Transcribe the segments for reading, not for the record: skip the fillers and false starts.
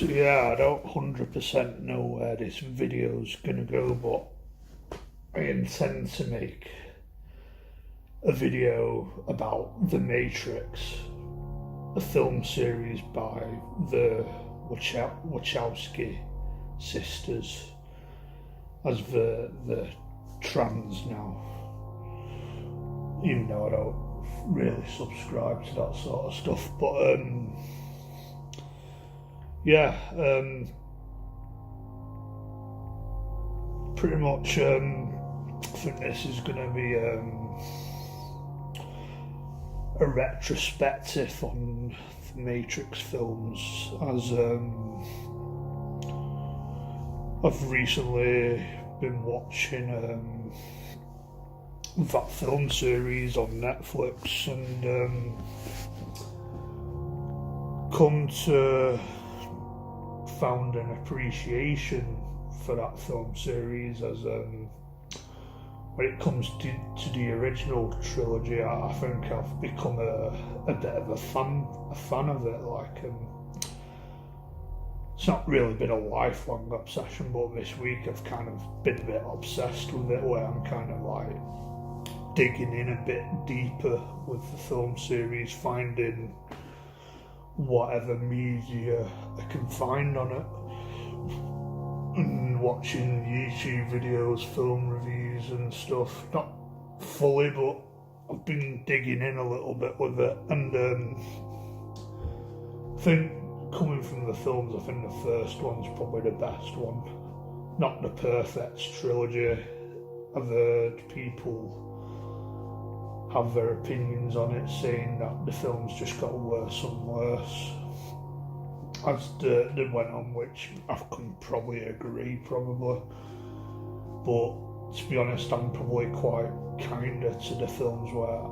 So yeah, I don't 100% know where this video's gonna go, but I intend to make a video about The Matrix, a film series by the Wachowski sisters, as the trans now. Even though I don't really subscribe to that sort of stuff, but yeah, pretty much. I think this is going to be a retrospective on the Matrix films, as I've recently been watching that film series on Netflix and come to found an appreciation for that film series, as when it comes to the original trilogy, I think I've become a bit of a fan of it. Like, it's not really been a lifelong obsession, but this week I've kind of been a bit obsessed with it, where I'm kind of like digging in a bit deeper with the film series, finding whatever media I can find on it, and watching YouTube videos, film reviews and stuff. Not fully, but I've been digging in a little bit with it, and I think coming from the films, I think the first one's probably the best one. Not the perfect trilogy. I've heard people have their opinions on it, saying that the films just got worse and worse as they went on, which I can probably agree, probably. But to be honest, I'm probably quite kinder to the films, where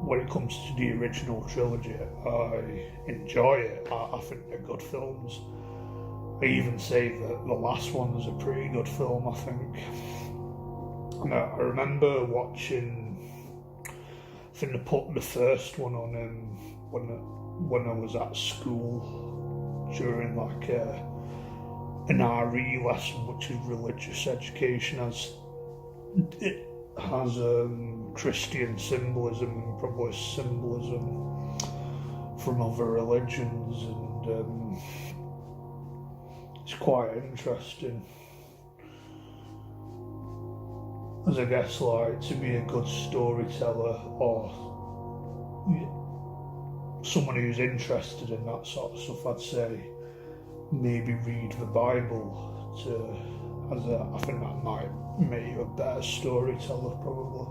when it comes to the original trilogy, I enjoy it. I think they're good films. I even say that the last one's a pretty good film, I think. And I remember watching, I think they put the first one on when I was at school during like an RE lesson, which is religious education, as it has Christian symbolism and probably symbolism from other religions, and it's quite interesting. As I guess, like, to be a good storyteller or someone who's interested in that sort of stuff, I'd say maybe read the Bible I think that might make you a better storyteller, probably.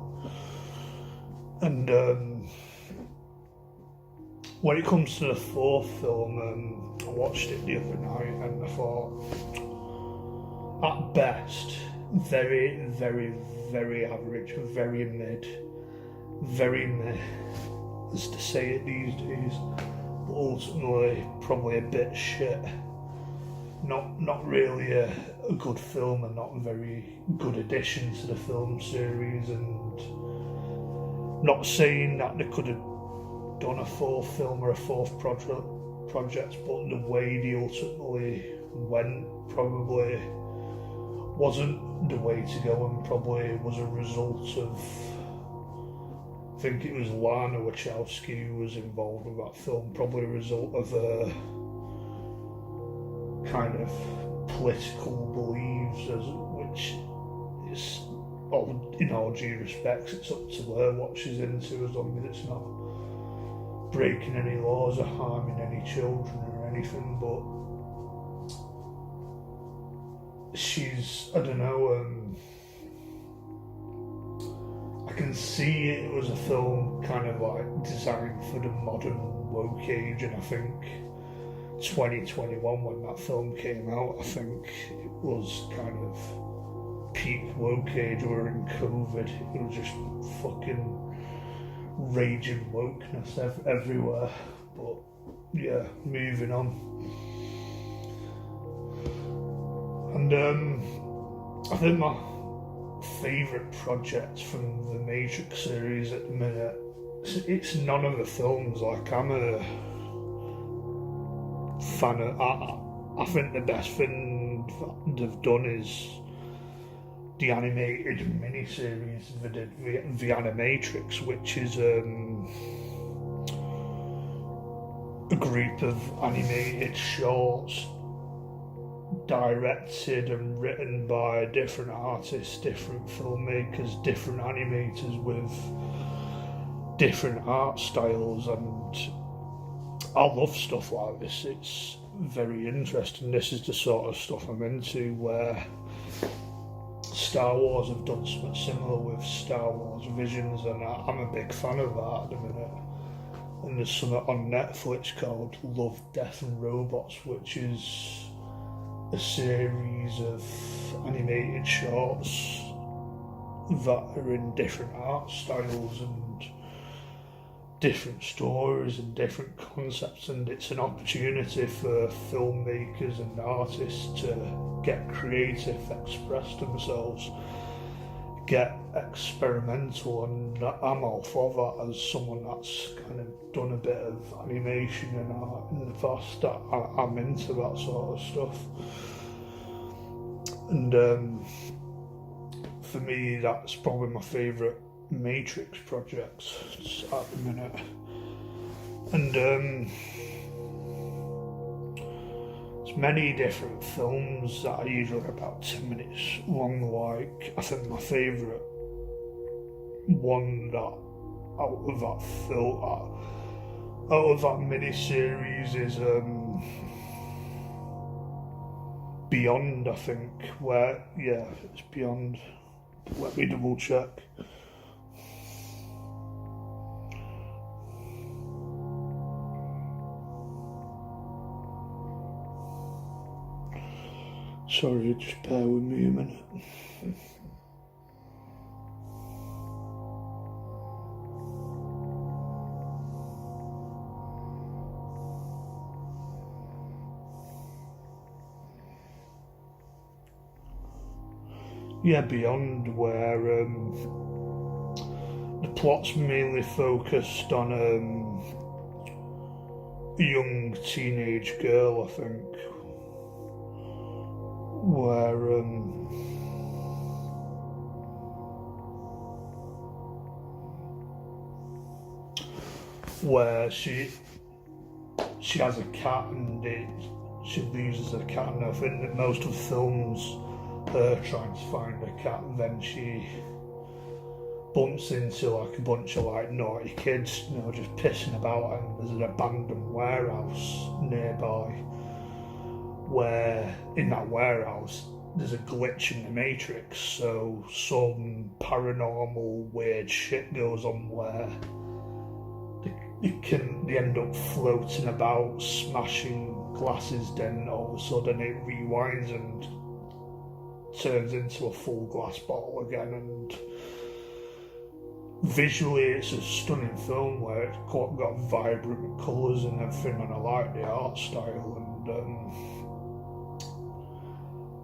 And when it comes to the fourth film, I watched it the other night and I thought, at best, very, very, very average, very meh, as to say it these days, but ultimately probably a bit shit. Not really a good film, and not a very good addition to the film series, and not saying that they could have done a fourth film or a fourth project, but the way they ultimately went probably wasn't the way to go, and probably was a result of, I think it was Lana Wachowski who was involved with that film, probably a result of a kind of political beliefs, which is, in all due respects, it's up to her what she's into, as long as it's not breaking any laws or harming any children or anything. But she's, I don't know, I can see it was a film kind of like designed for the modern woke age, and I think 2021, when that film came out, I think it was kind of peak woke age. We were in COVID, it was just fucking raging wokeness everywhere. But yeah, moving on. And I think my favourite project from the Matrix series at the minute, it's none of the films. Like, I'm a fan of, I think the best thing that they've done is the animated miniseries they did, the Animatrix, which is a group of animated shorts directed and written by different artists, different filmmakers, different animators with different art styles, and I love stuff like this. It's very interesting. This is the sort of stuff I'm into, where Star Wars have done something similar with Star Wars Visions, and I'm a big fan of that at the minute. And there's something on Netflix called Love, Death and Robots, which is a series of animated shorts that are in different art styles and different stories and different concepts, and it's an opportunity for filmmakers and artists to get creative, express themselves, get experimental, and I'm all for that as someone that's kind of done a bit of animation and art in the past. I'm into that sort of stuff, and for me that's probably my favourite Matrix projects at the minute. And there's many different films that are usually about 10 minutes long. Like, I think my favourite one that out of that film, out of that mini-series is Beyond, I think, where, yeah, it's Beyond. Let me double check. Sorry, just bear with me a minute. Yeah, Beyond, where the plot's mainly focused on a young teenage girl, I think, where she has a cat and she loses a cat, and I think that most of the films her trying to find a cat, and then she bumps into like a bunch of like naughty kids, you know, just pissing about, and there's an abandoned warehouse nearby where in that warehouse there's a glitch in the Matrix, so some paranormal weird shit goes on where they end up floating about, smashing glasses, then all of a sudden it rewinds and turns into a full glass bottle again. And visually it's a stunning film where it's got vibrant colours and everything, and I like the art style. And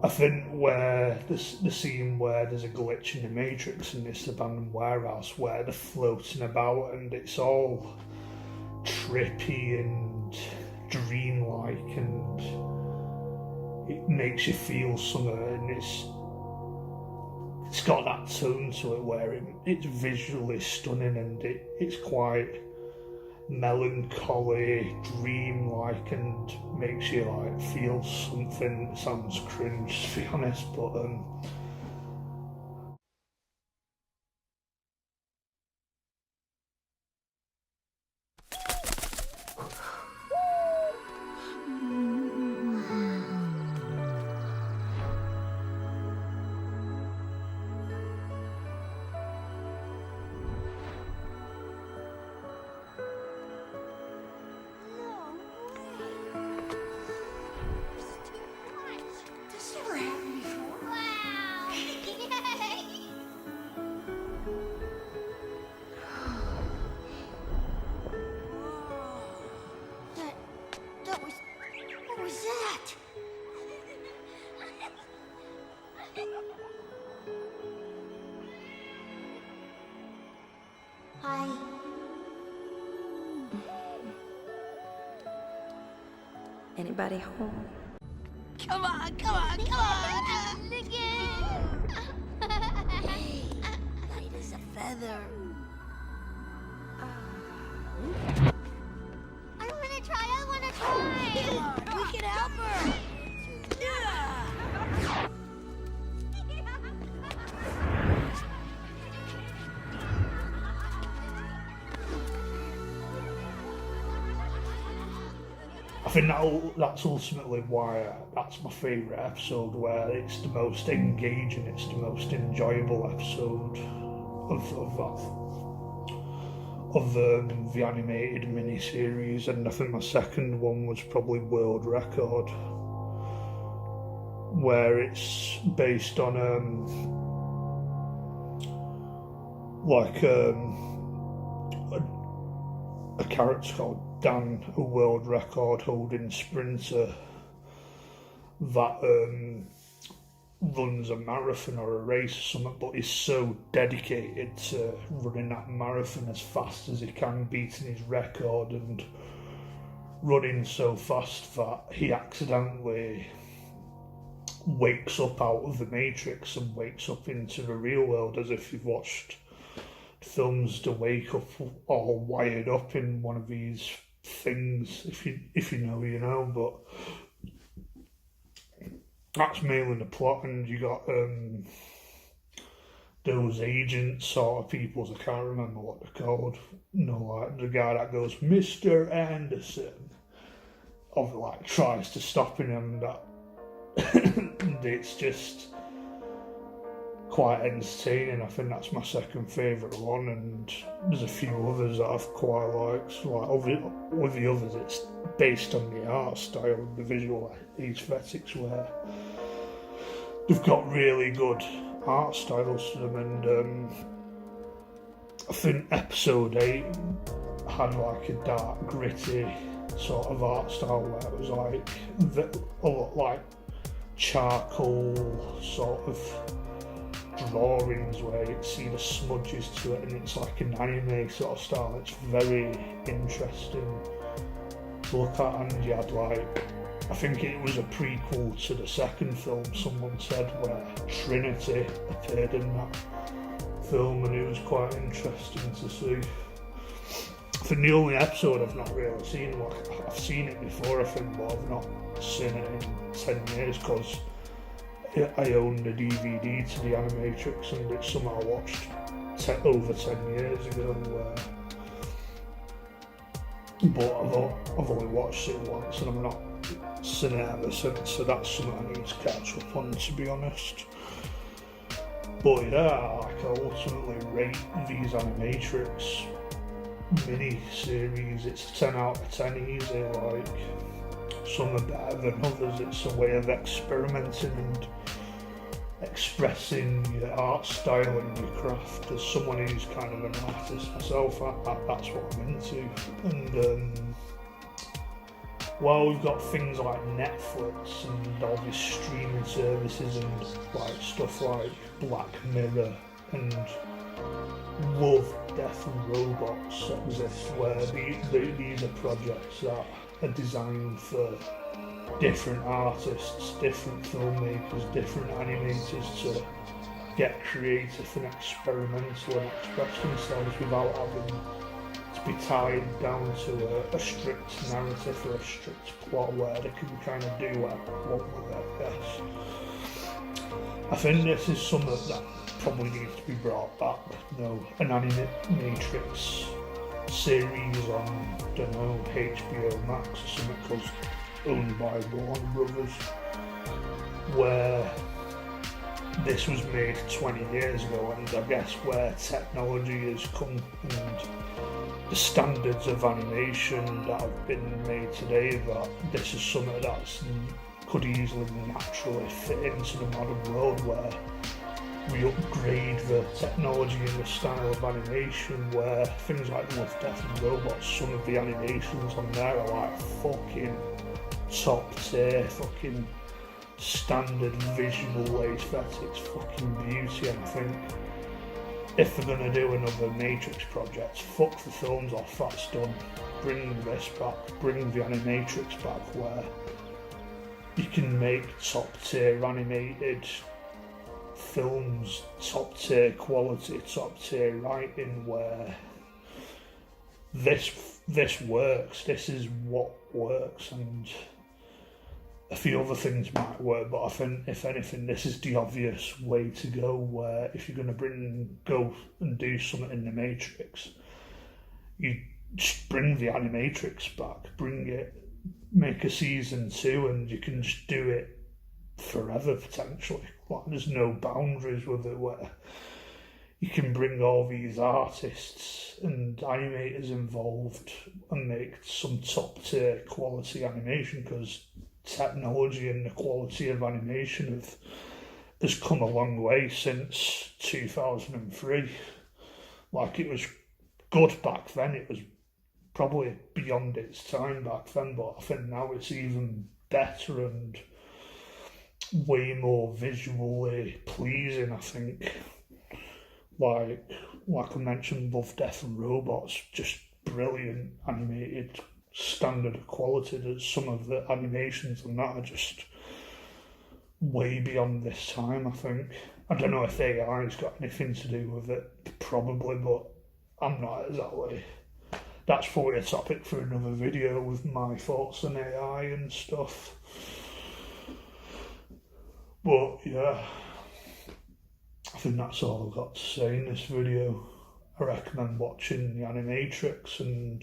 I think where the scene where there's a glitch in the Matrix in this abandoned warehouse where they're floating about and it's all trippy and dreamlike, and it makes you feel something, and it's got that tone to it where it's visually stunning, and it's quite melancholy, dreamlike, and makes you like feel something. It sounds cringe to be honest, but What was that? Hi. Anybody home? Come on, come on, come on! Again! Hey, light as a feather. I wanna try! Come on, we can help her! I think that's ultimately why that's my favourite episode, where it's the most engaging, it's the most enjoyable episode of the animated miniseries. And I think my second one was probably World Record, where it's based on a character called Dan, a world record holding sprinter that runs a marathon or a race or something, but is so dedicated to running that marathon as fast as he can, beating his record and running so fast that he accidentally wakes up out of the Matrix and wakes up into the real world, as if you've watched films to wake up all wired up in one of these things. If you know, you know. But that's mainly the plot, and you got those agent sort of peoples. I can't remember what they're called. No, like the guy that goes, Mr. Anderson, of like tries to stop him. That and it's just quite entertaining. I think that's my second favourite one, and there's a few others that I've quite liked. Like with the others, it's based on the art style, the visual aesthetics, where they've got really good art styles to them. And I think episode 8 had like a dark, gritty sort of art style where it was like a lot like charcoal sort of drawings where you see the smudges to it, and it's like an anime sort of style. It's very interesting to look at. And you had like, I think it was a prequel to the second film, someone said, where Trinity appeared in that film, and it was quite interesting to see. I think the only episode I've not really seen, well, I've seen it before I think, but I've not seen it in 10 years because I own the DVD to the Animatrix, and it's something I watched over 10 years ago. But I've only watched it once, and I've not seen it ever since. So that's something I need to catch up on, to be honest. But yeah, like, I ultimately rate these Animatrix mini-series. It's a 10 out of 10 easy. Like, some are better than others. It's a way of experimenting and expressing your art style and your craft. As someone who's kind of an artist myself, that's what I'm into. And while we've got things like Netflix and all these streaming services and like stuff like Black Mirror and Love, Death and Robots exist, where these are projects that are designed for different artists, different filmmakers, different animators to get creative and experimental and express themselves without having to be tied down to a strict narrative or a strict plot, where they can kind of do what they want with it, I guess. I think this is something that probably needs to be brought back. You know, an Animatrix series on, I don't know, HBO Max or something, because owned by Warner Brothers, where this was made 20 years ago, and I guess where technology has come and the standards of animation that have been made today, that this is something that could easily naturally fit into the modern world, where we upgrade the technology and the style of animation, where things like Love, Death and Robots, some of the animations on there are like fucking top tier, fucking standard visual aesthetics, fucking beauty. And I think if they're gonna do another Matrix project, fuck the films off, that's done. Bring this back, bring the Animatrix back, where you can make top tier animated films, top tier quality, top tier writing, where this works. This is what works, and a few other things might work, but I think if anything, this is the obvious way to go. Where if you're going to go and do something in the Matrix, you just bring the Animatrix back, make a season 2, and you can just do it forever potentially. Like there's no boundaries with it, where you can bring all these artists and animators involved and make some top tier quality animation, because technology and the quality of animation has come a long way since 2003. Like, it was good back then, it was probably beyond its time back then, but I think now it's even better and way more visually pleasing, I think. Like I mentioned, Love, Death and Robots, just brilliant animated standard of quality. That some of the animations and that are just way beyond this time, I think. I don't know if AI's got anything to do with it, probably, but I'm not exactly. That's probably a topic for another video with my thoughts on AI and stuff. But yeah, I think that's all I've got to say in this video. I recommend watching the Animatrix, and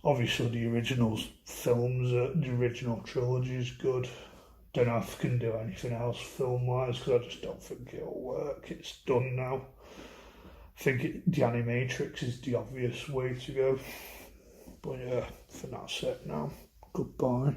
obviously the original films, the original trilogy is good. Don't know if I can do anything else film-wise, because I just don't think it'll work. It's done now. I think the Animatrix is the obvious way to go. But yeah, I think that's it now. Goodbye.